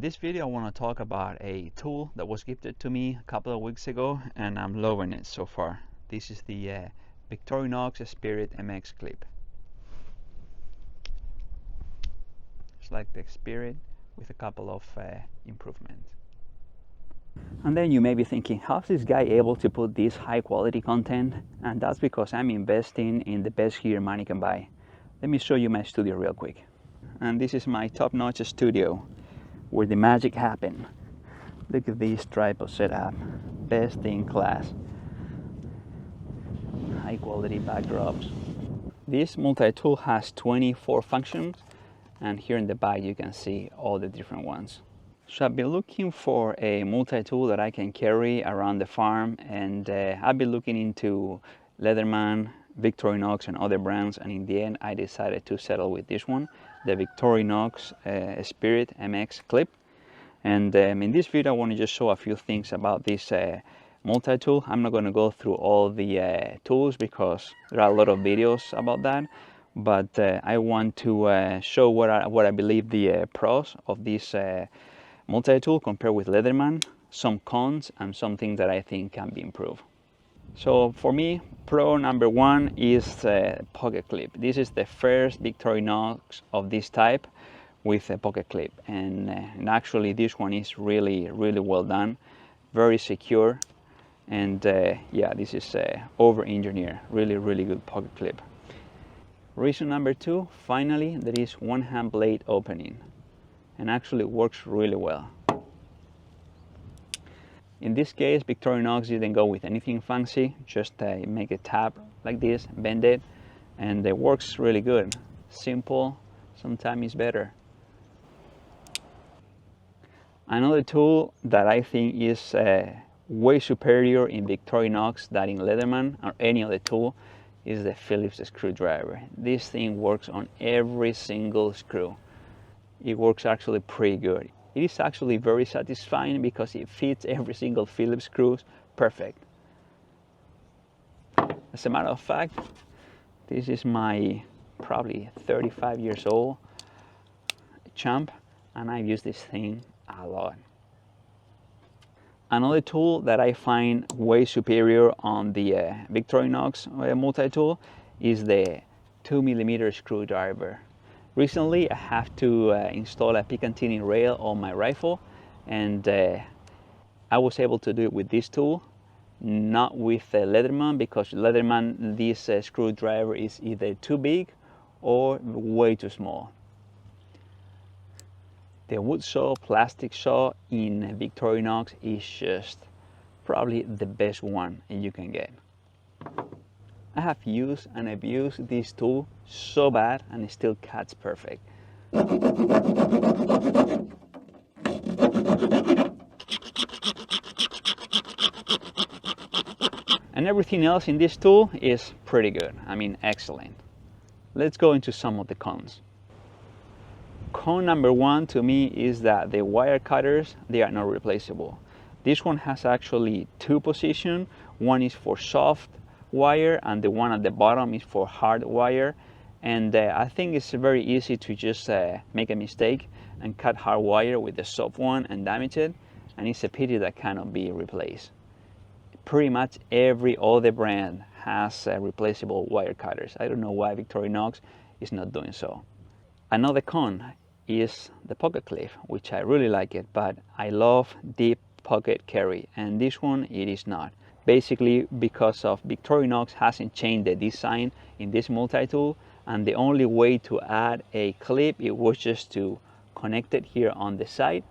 this video I want to talk about a tool that was gifted to me a couple of weeks ago and I'm loving it so far. This is the Victorinox Spirit MX Clip. It's like the Spirit with a couple of improvements. And then you may be thinking, how's this guy able to put this high quality content? And that's because I'm investing in the best gear money can buy. Let me show you my studio real quick. And this is my top-notch studio where the magic happened. Look at this tripod setup, best in class. High quality backdrops. This multi-tool has 24 functions, and here in the back you can see all the different ones. So I've been looking for a multi-tool that I can carry around the farm, and I've been looking into Leatherman, Victorinox and other brands, and in the end I decided to settle with this one, the Victorinox Spirit MX Clip. And in this video I want to just show a few things about this multi-tool. I'm not going to go through all the tools because there are a lot of videos about that, but I want to show what I believe the pros of this multi-tool compared with Leatherman, some cons and some things that I think can be improved. So for me, pro number one is the pocket clip. This is the first Victorinox of this type with a pocket clip, and actually this one is really well done, very secure, and yeah, this is over-engineered, really good pocket clip. Reason number two, finally there is one hand blade opening, and actually it works really well. In this case, Victorinox didn't go with anything fancy, just make a tab like this, bend it, and it works really good. Simple, sometimes it's better. Another tool that I think is way superior in Victorinox than in Leatherman or any other tool is the Phillips screwdriver. This thing works on every single screw. It works actually pretty good. It is actually very satisfying because it fits every single Phillips screw perfect. As a matter of fact, this is my probably 35 years old champ, and I use this thing a lot. Another tool that I find way superior on the Victorinox multi-tool is the 2mm screwdriver. Recently I have to install a Picatinny rail on my rifle, and I was able to do it with this tool, not with Leatherman, because Leatherman, this screwdriver is either too big or way too small. The wood saw, plastic saw in Victorinox is just probably the best one you can get. I have used and abused this tool so bad, and it still cuts perfect. And everything else in this tool is pretty good. I mean, excellent. Let's go into some of the cons. Con number one to me is that the wire cutters, they are not replaceable. This one has actually two positions. One is for soft wire and the one at the bottom is for hard wire, and I think it's very easy to just make a mistake and cut hard wire with the soft one and damage it, and it's a pity that cannot be replaced. Pretty much every other brand has replaceable wire cutters. I don't know why Victorinox is not doing so. Another con is the pocket clip, which I really like it, but I love deep pocket carry, and this one it is not. Basically because of Victorinox hasn't changed the design in this multi-tool, and the only way to add a clip, it was just to connect it here on the side,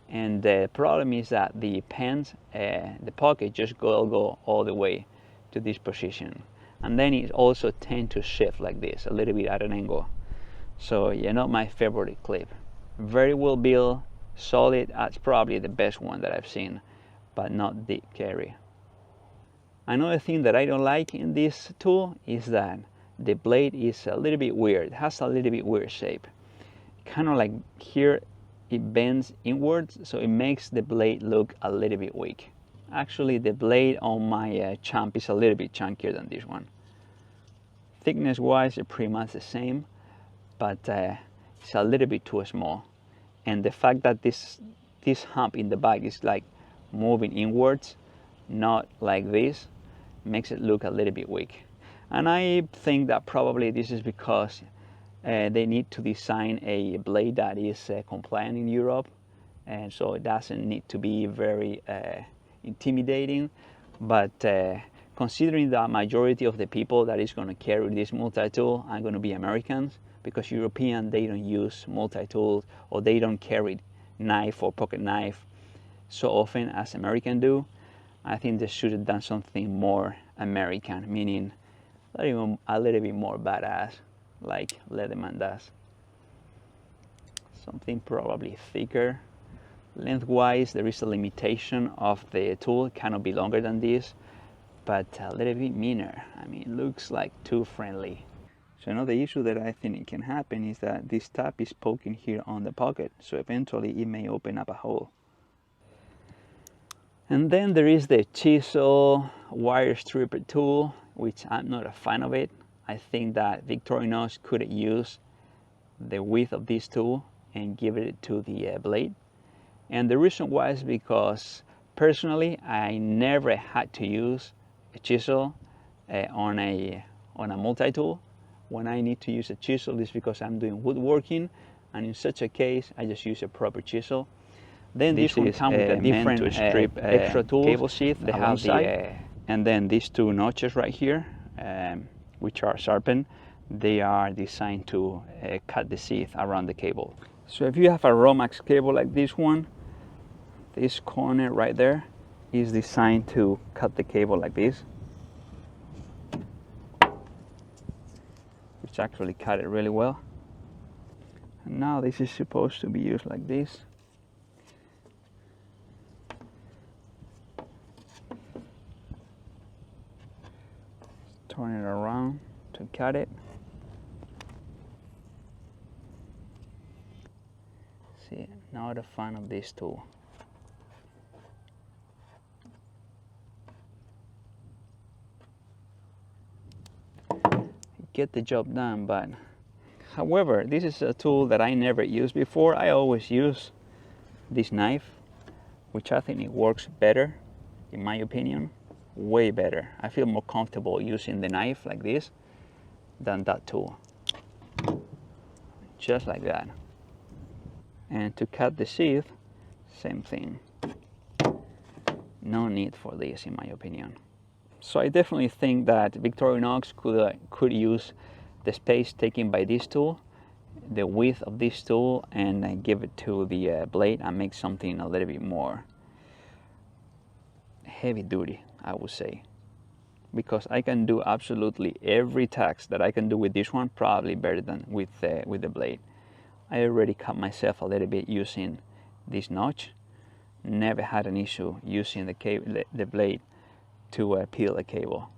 and the problem is that the pens, the pocket just go all the way to this position, and then it also tends to shift like this a little bit at an angle. So yeah, not my favorite clip. Very well built, solid, that's probably the best one that I've seen, but not deep carry. Another thing that I don't like in this tool is that the blade is a little bit weird. It has a little bit weird shape. Kind of like here it bends inwards, so it makes the blade look a little bit weak. Actually, the blade on my champ is a little bit chunkier than this one. Thickness wise, they're pretty much the same, but it's a little bit too small. and the fact that this hump in the back is like moving inwards, not like this, makes it look a little bit weak. And I think that probably this is because they need to design a blade that is compliant in Europe, and so it doesn't need to be very intimidating. But considering that majority of the people that is going to carry this multi-tool are going to be Americans, because European, they don't use multi-tools, or they don't carry knife or pocket knife so often as Americans do. I think they should have done something more American, meaning a little bit more badass, like Leatherman does. Something probably thicker. Lengthwise, there is a limitation of the tool, it cannot be longer than this, but a little bit meaner. I mean, it looks like too friendly. So another issue that I think it can happen is that this tab is poking here on the pocket, so eventually it may open up a hole. And then there is the chisel wire stripper tool, which I'm not a fan of it. I think that Victorinox could use the width of this tool and give it to the blade. And the reason why is because personally I never had to use a chisel on a multi-tool. When I need to use a chisel, it's because I'm doing woodworking, and in such a case I just use a proper chisel. Then this one comes with a different strip extra tool cable sheath. They have and then these two notches right here, which are sharpened, they are designed to cut the sheath around the cable. So if you have a Romax cable like this one, this corner right there is designed to cut the cable like this, which actually cut it really well. And now this is supposed to be used like this. Turn it around to cut it. See, not a fan of this tool. Get the job done, but however, this is a tool that I never used before. I always use this knife, which I think it works better, in my opinion. Way better. I feel more comfortable using the knife like this than that tool. Just like that. And to cut the sheath, same thing. No need for this, in my opinion. So I definitely think that Victorinox could use the space taken by this tool, the width of this tool, and give it to the blade and make something a little bit more heavy duty, I would say, because I can do absolutely every task that I can do with this one, probably better than with the blade. I already cut myself a little bit using this notch. Never had an issue using the blade to peel a cable.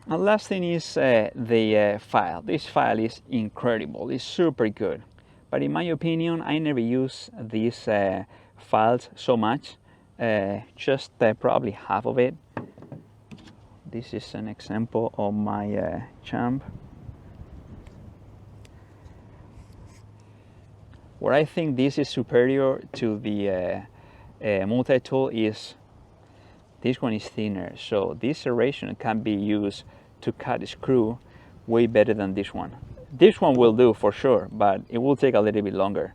And last thing is the file. This file is incredible. It's super good, but in my opinion, I never use these files so much. Just probably half of it. This is an example of my champ. Where I think this is superior to the multi-tool is this one is thinner, so this serration can be used to cut a screw way better than this one. This one will do for sure, but it will take a little bit longer.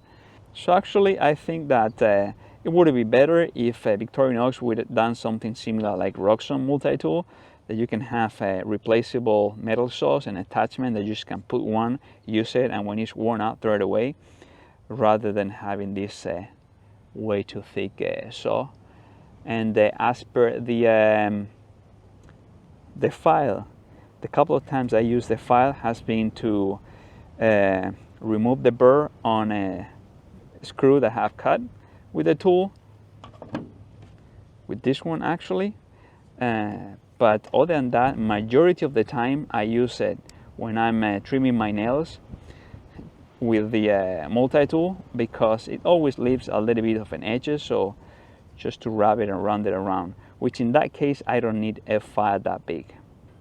So actually I think that it would be better if Victorinox would have done something similar like Roxxon multi-tool, that you can have replaceable metal saws and attachment that you just can put one, use it, and when it's worn out, throw it away, rather than having this way too thick saw. And as per the file, the couple of times I used the file has been to remove the burr on a screw that I have cut with the tool, with this one actually. But other than that, majority of the time I use it when I'm trimming my nails with the multi-tool, because it always leaves a little bit of an edge, so just to wrap it and round it around, which in that case I don't need a file that big.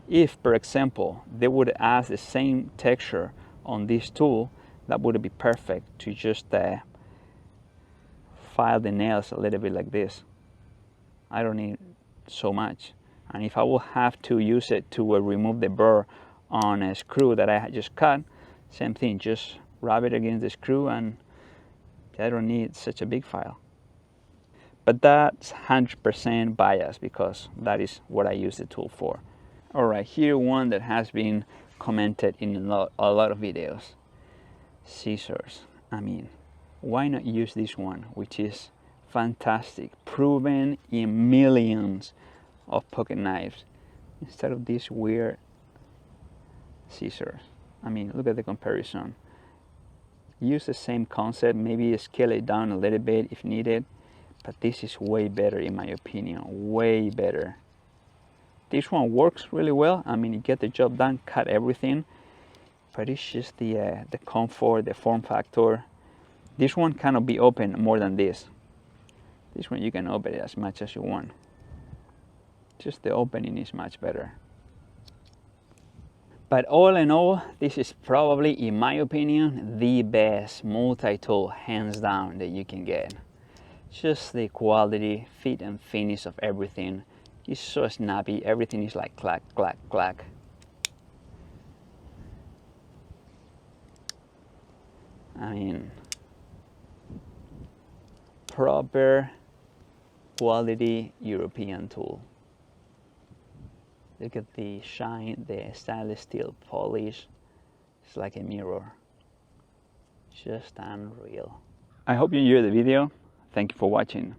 If, for example, they would add the same texture on this tool, that would be perfect to just file the nails a little bit like this. I don't need so much. And if I will have to use it to remove the burr on a screw that I just cut, same thing, just rub it against the screw, and I don't need such a big file. But that's 100% biased because that is what I use the tool for. All right, here one that has been commented in a lot of videos. Scissors. I mean, why not use this one, which is fantastic, proven in millions of pocket knives, instead of these weird scissors. I mean, look at the comparison. Use the same concept, maybe scale it down a little bit if needed, but this is way better in my opinion, way better. This one works really well. I mean, you get the job done, cut everything, but it's just the comfort, the form factor. This one cannot be opened more than this. This one you can open it as much as you want. Just the opening is much better. But all in all, this is probably, in my opinion, the best multi-tool, hands down, that you can get. Just the quality, fit and finish of everything is so snappy. Everything is like clack, clack, clack. I mean, proper quality European tool. Look at the shine, the stainless steel polish. It's like a mirror. Just unreal. I hope you enjoyed the video. Thank you for watching.